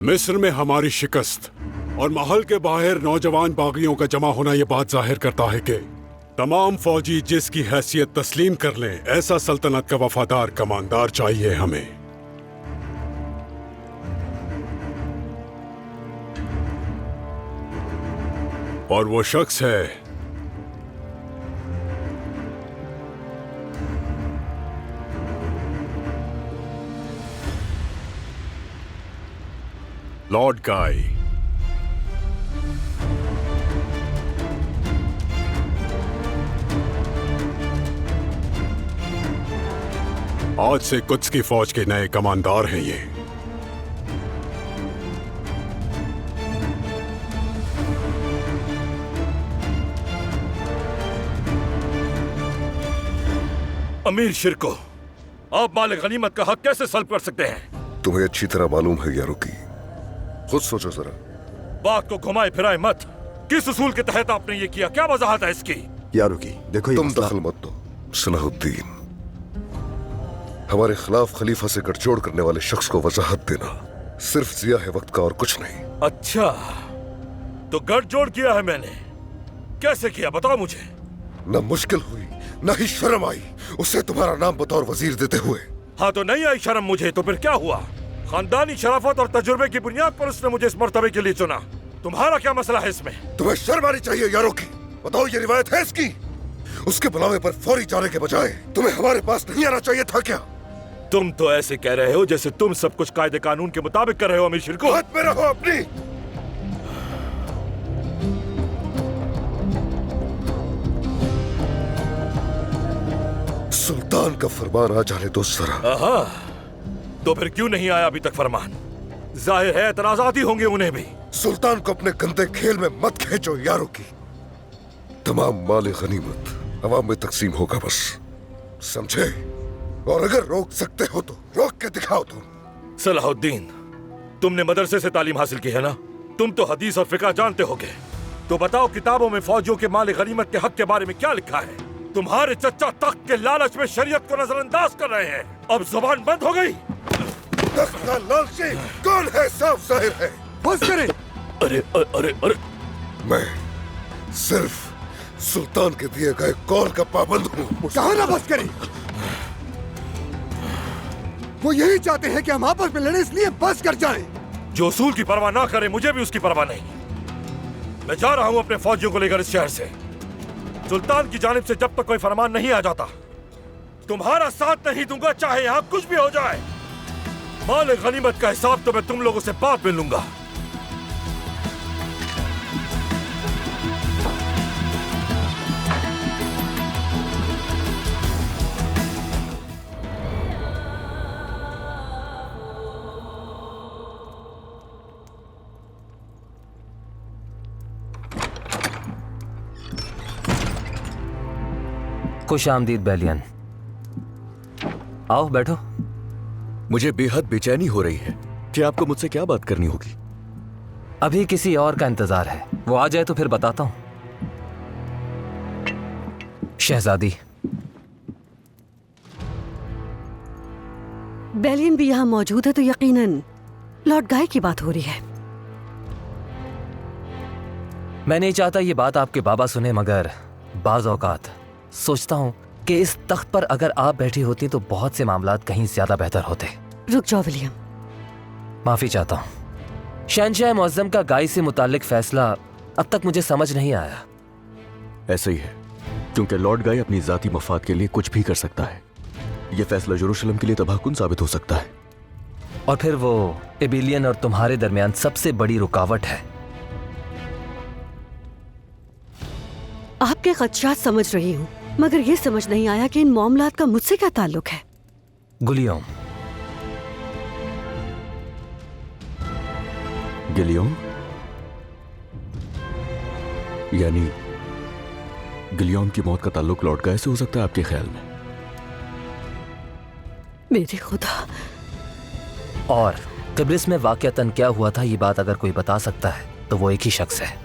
मिस्र में हमारी शिकस्त और महल के बाहर नौजवान बागियों का जमा होना ये बात जाहिर करता है कि तमाम फौजी जिसकी हैसियत तस्लीम कर लें, ऐसा सल्तनत का वफादार कमांडर चाहिए हमें। और वो शख्स है लॉर्ड गाय। आज से कुद्स की फौज के नए कमांडर हैं ये। अमीर शिरको, आप माल गनीमत का हक कैसे सल्ब कर सकते हैं? तुम्हें अच्छी तरह मालूम है यारुकी, खुद सोचो जरा। बात को घुमाए फिराए मत। किस उसूल के तहत आपने ये किया? क्या वजाहत है इसकी? यारुकी देखो, तुम दखल मत दो। सलाहुद्दीन, हमारे खिलाफ खलीफा से गठजोड़ करने वाले शख्स को वजाहत देना सिर्फ जिया है वक्त का और कुछ नहीं। अच्छा, तो गठजोड़ किया है मैंने। कैसे किया बताओ मुझे। न मुश्किल हुई न ही शर्म आई उसे तुम्हारा नाम बतौर वजीर देते हुए। हाँ, तो नहीं आई शर्म मुझे तो फिर क्या हुआ? खानदानी शराफत और तजुर्बे की बुनियाद पर उसने मुझे इस मर्तबे के लिए चुना। तुम्हारा क्या मसला है इसमें? तुम्हें शर्म आनी चाहिए यारुकी। बताओ, ये रिवायत है इसकी? उसके बुलावे पर फौरी जाने के बजाय तुम्हें हमारे पास नहीं आना चाहिए था क्या? तुम तो ऐसे कह रहे हो जैसे तुम सब कुछ कायदे कानून के मुताबिक कर रहे हो। अमीर शिरको, हाथ में रहो अपनी। सुल्तान का फरमान आ जाने दो जरा। आहा, तो फिर क्यों नहीं आया अभी तक फरमान? जाहिर है एतराज़ात ही होंगे उन्हें भी। सुल्तान को अपने गंदे खेल में मत खींचो यारुकी। तमाम माल गनीमत अवाम में तकसीम होगा, बस समझे? और अगर रोक सकते हो तो रोक के दिखाओ। तुम सलाहुद्दीन, तुमने मदरसे से तालीम हासिल की है ना? तुम तो हदीस और फिक़ह जानते होगे। तो बताओ, किताबों में फौजियों के माल गनीमत के हक के बारे में क्या लिखा है? तुम्हारे चच्चा तख्त के लालच में शरीयत को नजरअंदाज कर रहे हैं। अब जुबान बंद हो गई। तख्त का लालची कौन है? साफ जाहिर है। बस करें। अरे अरे अरे, मैं सिर्फ सुल्तान के दिए गए कौल का पाबंद हूँ। कहा ना बस करें। वो यही चाहते हैं कि हम आपस में लड़े, इसलिए बस कर जाएं। जो उसूल की परवाह ना करे, मुझे भी उसकी परवाह नहीं। मैं जा रहा हूं अपने फौजियों को लेकर इस शहर से। सुल्तान की जानिब से जब तक कोई फरमान नहीं आ जाता, तुम्हारा साथ नहीं दूंगा, चाहे यहां कुछ भी हो जाए। माल गनीमत का हिसाब तो मैं तुम लोगों से बाद में लूंगा। खुश आमदीद बैलियन। आओ बैठो। मुझे बेहद बेचैनी हो रही है कि आपको मुझसे क्या बात करनी होगी। अभी किसी और का इंतजार है, वो आ जाए तो फिर बताता हूं। शहजादी, बैलियन भी यहाँ मौजूद है तो यकीनन लॉर्ड गाय की बात हो रही है। मैं नहीं चाहता ये बात आपके बाबा सुने, मगर बाज औकात सोचता हूं कि इस तख्त पर अगर आप बैठी होती तो बहुत से मामलात कहीं ज्यादा बेहतर होते। रुक जाओ विलियम। माफी चाहता हूं। शहंशाह मुअज्जम का गाय से मुताल्लिक फैसला अब तक मुझे समझ नहीं आया। ऐसे ही है, क्योंकि लॉर्ड गाय अपनी जाती मफाद के लिए कुछ भी कर सकता है। यह फैसला यरूशलेम के लिए तबाहकुन साबित हो सकता है। और फिर वो एबिलियन और तुम्हारे दरमियान सबसे बड़ी रुकावट है। आपके खदशात समझ रही हूँ, मगर ये समझ नहीं आया कि इन मामलात का मुझसे क्या ताल्लुक है। गुलियोम। गिलियोम? यानी गिलियोम की मौत का ताल्लुक लॉर्ड गाय से हो सकता है आपके ख्याल में? मेरे खुदा। और तिब्रिस में वाकयातन क्या हुआ था, ये बात अगर कोई बता सकता है तो वो एक ही शख्स है।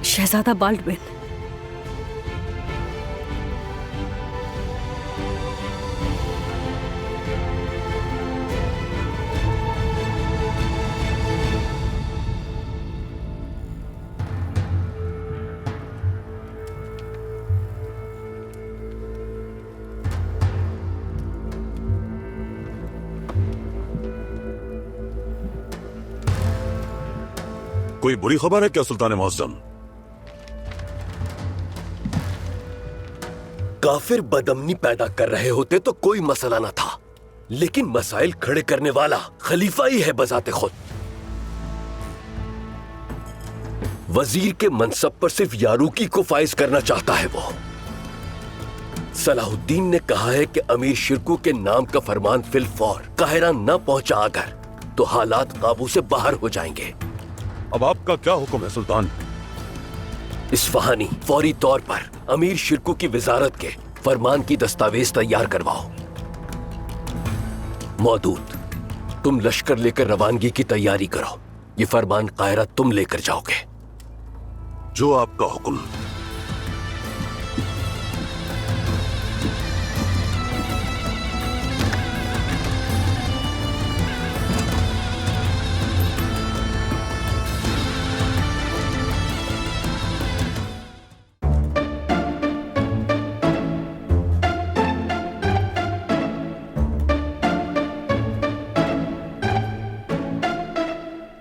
शहजादा बाल्डविन। कोई बुरी खबर है क्या सुल्तान मुअज्जम? काफिर बदअमनी पैदा कर रहे होते तो कोई मसला न था, लेकिन मसाइल खड़े करने वाला खलीफा ही है बजाते खुद। वजीर के मनसब पर सिर्फ यारूकी को फाइज करना चाहता है वो। सलाहुद्दीन ने कहा है कि अमीर शिरकू के नाम का फरमान फिलफौर काहिरा न पहुंचा अगर तो हालात काबू से बाहर हो जाएंगे। अब आपका क्या हुक्म है सुल्तान? इस्फहानी फौरी तौर पर अमीर शिरकू की विजारत के फरमान की दस्तावेज तैयार करवाओ। मौदूद, तुम लश्कर लेकर रवानगी की तैयारी करो। ये फरमान काहिरा तुम लेकर जाओगे। जो आपका हुक्म।